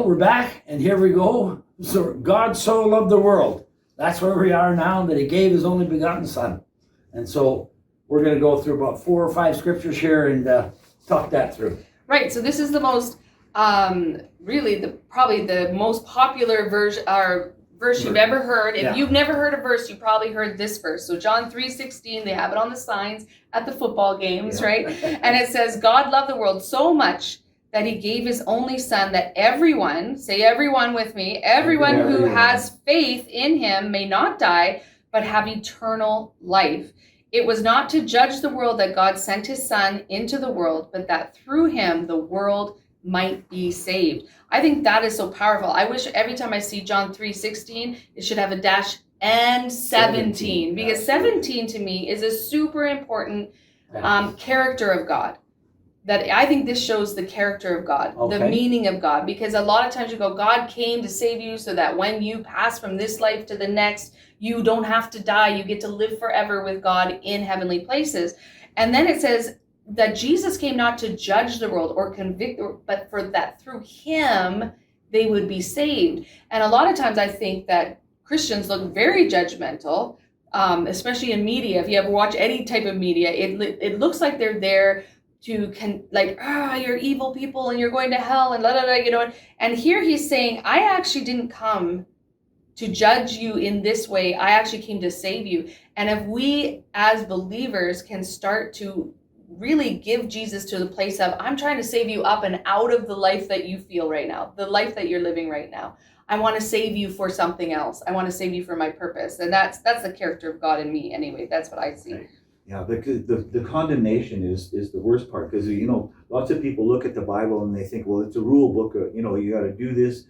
Well, we're back, and here we go. So God so loved the world. That's where we are now, that he gave his only begotten son. And so we're going to go through about 4 or 5 scriptures here and talk that through. Right. So this is the most, probably the most popular verse you've ever heard. If you've never heard a verse, you probably heard this verse. So John 3:16, they have it on the signs at the football games, right? And it says, God loved the world so much that he gave his only son, that everyone, say everyone with me, everyone who has faith in him may not die, but have eternal life. It was not to judge the world that God sent his son into the world, but that through him the world might be saved. I think that is so powerful. I wish every time I see John 3:16, it should have a dash and 17, because 17 to me is a super important character of God. That I think this shows the character of God, the meaning of God, because a lot of times you go, God came to save you so that when you pass from this life to the next, you don't have to die. You get to live forever with God in heavenly places. And then it says that Jesus came not to judge the world or convict, but for that through him, they would be saved. And a lot of times I think that Christians look very judgmental, especially in media. If you ever watch any type of media, it looks like they're there to you're evil people and you're going to hell and and here he's saying, I actually didn't come to judge you in this way. I actually came to save you. And if we as believers can start to really give Jesus to the place of, I'm trying to save you up and out of the life that you feel right now, the life that you're living right now. I want to save you for something else. I want to save you for my purpose. And that's the character of God in me anyway. That's what I see. Right. Yeah, the condemnation is the worst part, because lots of people look at the Bible and they think, well, it's a rule book. You got to do this,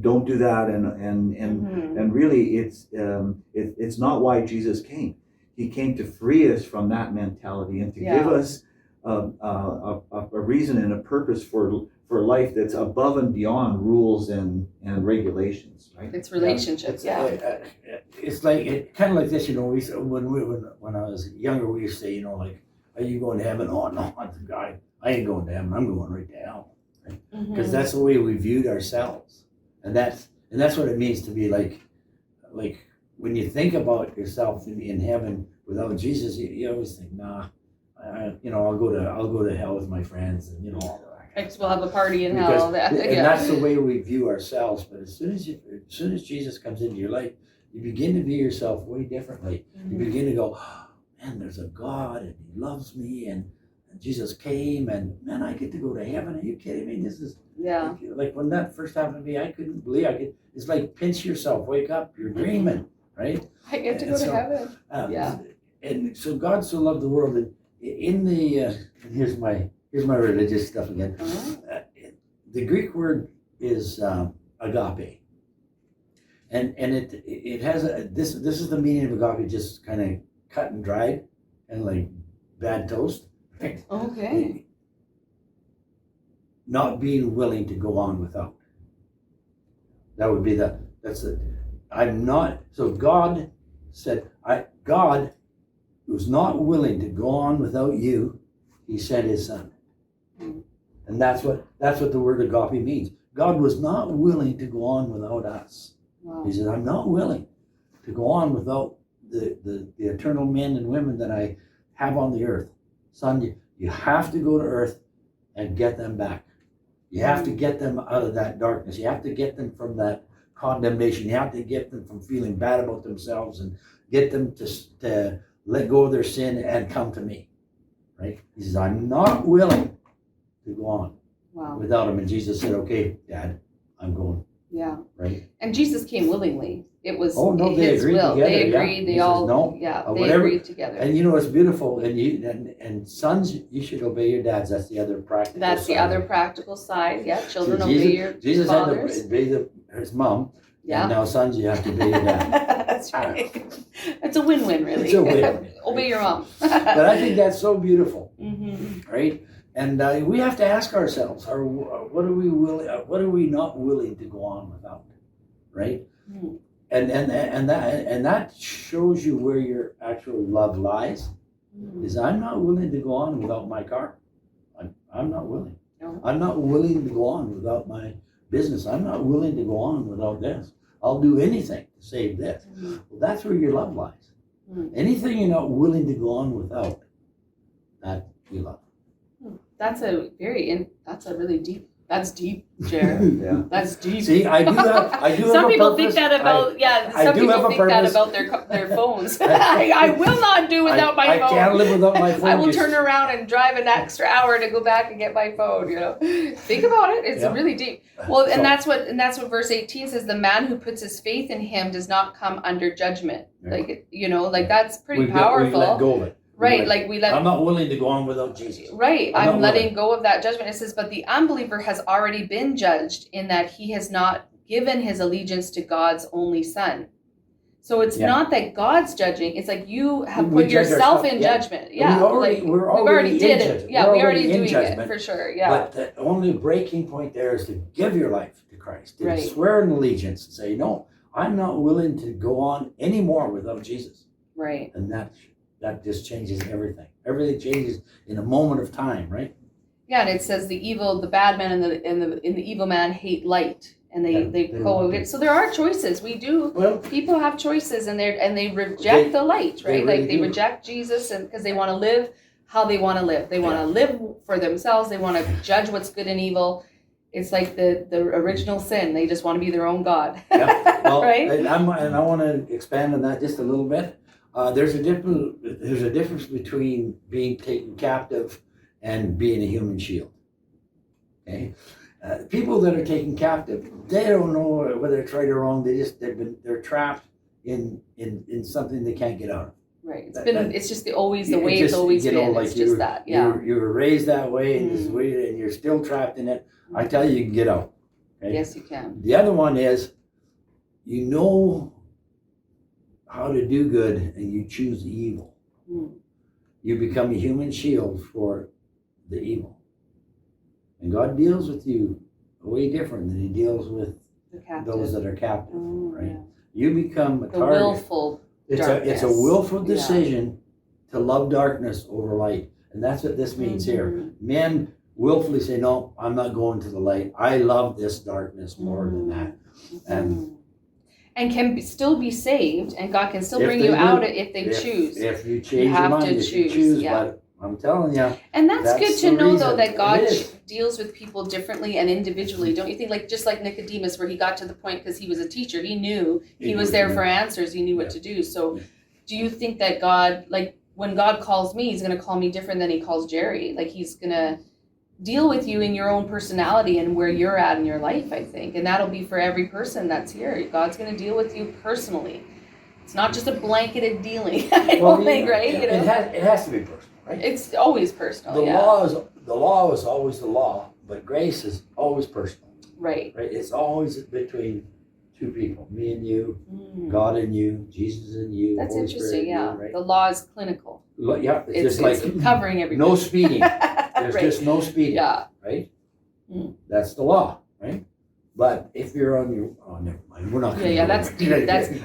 don't do that, and really it's not why Jesus came. He came to free us from that mentality and to give us a reason and a purpose for life that's above and beyond rules and regulations, right? It's relationships, It's like kind of like this, when I was younger, we used to say, are you going to heaven? Oh no, I ain't going to heaven. I'm going right to hell, right? Because that's the way we viewed ourselves, and that's what it means to be like when you think about yourself in heaven without Jesus, you always think, nah, I'll go to hell with my friends, and all that. We'll have a party in hell. And that's the way we view ourselves. But as soon as Jesus comes into your life, you begin to view yourself way differently. You begin to go, oh, man, there's a God and he loves me, and Jesus came, and man, I get to go to heaven. Are you kidding me? This is like when that first happened to me, I couldn't believe it's like pinch yourself, wake up, you're dreaming, right? I get to go to heaven. And so God so loved the world, and in the here's my religious stuff again. The Greek word is agape, and it has this is the meaning of agape, just kind of cut and dried and like bad toast. Right? Okay. Not being willing to go on without. That would be I'm not. So God said, God was not willing to go on without you. He sent his son. And that's what the word agape means. God was not willing to go on without us. Wow. He said, I'm not willing to go on without the eternal men and women that I have on the earth. Son, you have to go to earth and get them back. You have to get them out of that darkness. You have to get them from that condemnation. You have to get them from feeling bad about themselves and get them to let go of their sin and come to me. Right? He says, I'm not willing to go on without him. And Jesus said, okay, Dad, I'm going. Yeah. Right? And Jesus came willingly. It was they his agreed will. Together, they agreed. Yeah. They he all says, they agreed together. And it's beautiful. And sons, you should obey your dads. That's the other practical side. That's the other practical side. Yeah. Children So obey your Jesus fathers. had to obey his mom. Yeah. And now sons, you have to obey your dad. That's right. It's a win-win, really. It's a win. Obey your mom. But I think that's so beautiful, Mm-hmm. right? And we have to ask ourselves, what are we not willing to go on without, right? Mm. And that shows you where your actual love lies. Mm. Is I'm not willing to go on without my car. I'm not willing. No. I'm not willing to go on without business. I'm not willing to go on without this. I'll do anything to save this. Well, that's where your love lies. Anything you're not willing to go on without, that you love. That's a really deep. That's deep, Jared. Yeah. That's deep. See, I do have Some a people think purpose. that about I Some do have people a think that purpose. about their phones. I will not do without my phone. I can't live without my phone. I will turn around and drive an extra hour to go back and get my phone. Think about it. It's really deep. Well, and that's what verse 18 says. The man who puts his faith in him does not come under judgment. Right. Like that's pretty We powerful. let go of it. Right, I'm not willing to go on without Jesus. Right, I'm I'm not letting go of that judgment. It says, but the unbeliever has already been judged in that he has not given his allegiance to God's only Son. So it's not that God's judging; it's like you have We put judge yourself ourselves, in yeah. judgment. We Yeah, already did in it. judgment. Yeah, We're we already already in doing judgment. it for sure. Yeah, But the only breaking point there is to give your life to Christ, to Right. swear an allegiance, and say, no, I'm not willing to go on anymore without Jesus. right. And that just changes everything. Everything changes in a moment of time, right? Yeah, and it says the bad man and the evil man hate light, and they coexist. So there are choices. Well, People have choices, and they reject the light, right? they really Like they do. reject Jesus, and because they want to live how they want to live. They want to live for themselves. They want to judge what's good and evil. It's like the original sin. They just want to be their own God. yeah. Well, Right? and I want to expand on that just a little bit. There's a difference between being taken captive and being a human shield. Okay, people that are taken captive, they don't know whether it's right or wrong. They're trapped in something they can't get out of. Right. It's just always the way it's just, always been. Like It's just that. Yeah. You were raised that way, and this is way, and you're still trapped in it. I tell you can get out. Okay? Yes, you can. The other one is, you know how to do good, and you choose evil. You become a human shield for the evil. And God deals with you way different than he deals with those that are captive, right? Yeah. You become a The target. willful It's darkness. a willful decision to love darkness over light. And that's what this means here. Men willfully say, no, I'm not going to the light. I love this darkness more than that. And can still be saved, and God can still If bring they you do. out if they choose. If you change have your to mind, if you choose, choose, yeah. but I'm telling you, And that's good That's to the know, though, reason. that God It is. deals with people differently and individually. Don't you think? Like just like Nicodemus, where he got to the point because he was a teacher, he knew he was there for answers. He knew what to do. So, do you think that God, like when God calls me, he's going to call me different than he calls Jerry? Like he's going to deal with you in your own personality and where you're at in your life, I think. And that'll be for every person that's here. God's going to deal with you personally. It's not just a blanketed dealing, I don't think, right? You know? It has to be personal, right? It's always personal, The law is always the law, but grace is always personal, Right. right? It's always between two people, me and you, God and you, Jesus and you, That's Holy interesting, Spirit and yeah. you, right? The law is clinical. Yeah, It's just like covering everybody. no speeding. There's Right. just no speeding, Yeah. right? Mm. That's the law, right? But if you're on your, never mind, we're not. Yeah, that's deep.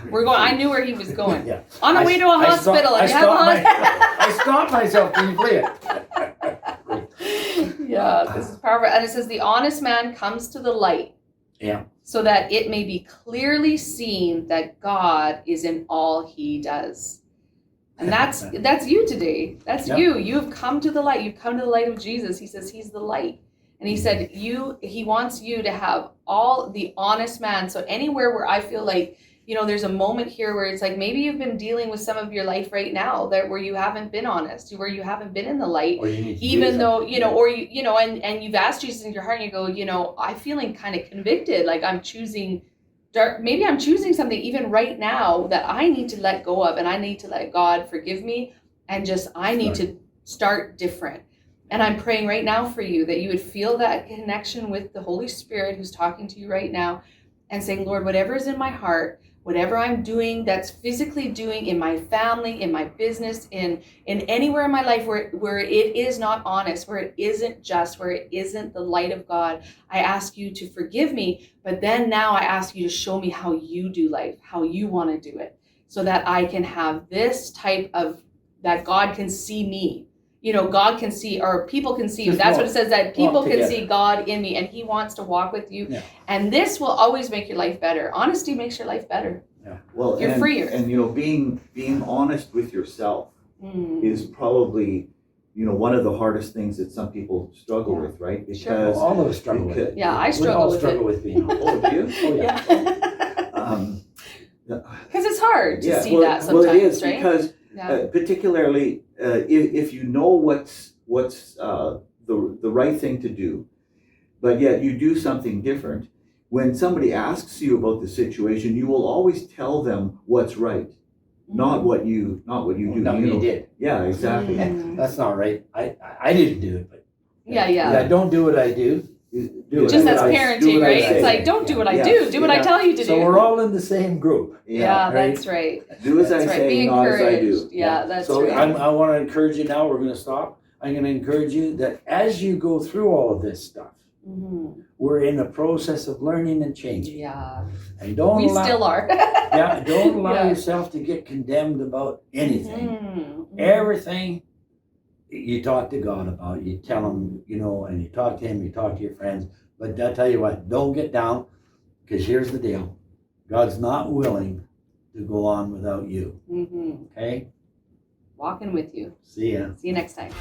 We're going. I knew where he was going. Yeah. On the way to a hospital. I stopped myself. Can you play it? Yeah, this is powerful. And it says, the honest man comes to the light. Yeah. So that it may be clearly seen that God is in all he does. And that's you today. That's you. You've come to the light. You've come to the light of Jesus. He says he's the light. And he said he wants you to have all the honest man. So anywhere where I feel like, there's a moment here where it's like maybe you've been dealing with some of your life right now where you haven't been honest, where you haven't been in the light, even though, and you've asked Jesus in your heart and you go, I'm feeling kind of convicted. Like I'm choosing dark. Maybe I'm choosing something even right now that I need to let go of, and I need to let God forgive me. And I need to start different. And I'm praying right now for you that you would feel that connection with the Holy Spirit who's talking to you right now and saying, Lord, whatever is in my heart, whatever I'm doing, that's physically doing in my family, in my business, in anywhere in my life where it is not honest, where it isn't just, where it isn't the light of God, I ask you to forgive me. But then now I ask you to show me how you do life, how you want to do it, so that I can have this type of, that God can see me. God can see, or people can see you. Just That's walk- what it says, that people can together. see God in me, and he wants to walk with you. Yeah. And this will always make your life better. Honesty makes your life better. Well, You're freer. And being honest with yourself Mm. is probably, one of the hardest things that some people struggle Yeah. with, right? Sure. Because All of us struggle with it. Yeah, I We struggle all with struggle it. with being honest. oh, do you? Oh, yeah. Because it's hard to see that sometimes, well, it is right? because Yeah. particularly if you know what's the right thing to do, but yet you do something different. When somebody asks you about the situation, you will always tell them what's right, not what you do. No, you did. Yeah, exactly. Mm. That's not right. I didn't do it, but Yeah. don't do what I do. Do Just what as I- do parenting, what I right? say. It's like, don't do what I Yeah. do what I Yeah. tell you to So do. we're all in the same group. Yeah, right? that's right. Do as I That's right. say, Be not as I do. encouraged. Yeah, that's So right. I want to encourage you now. We're going to stop. I'm going to encourage you that as you go through all of this stuff, Mhm. we're in the process of learning and changing. Yeah, And don't we allow, still are. don't allow Yeah. yourself to get condemned about anything. Mhm. Everything you talk to God about, you tell him, and you talk to him, you talk to your friends. But I tell you what, don't get down, because here's the deal. God's not willing to go on without you. Mhm. Okay? Walking with you. See ya. See you next time.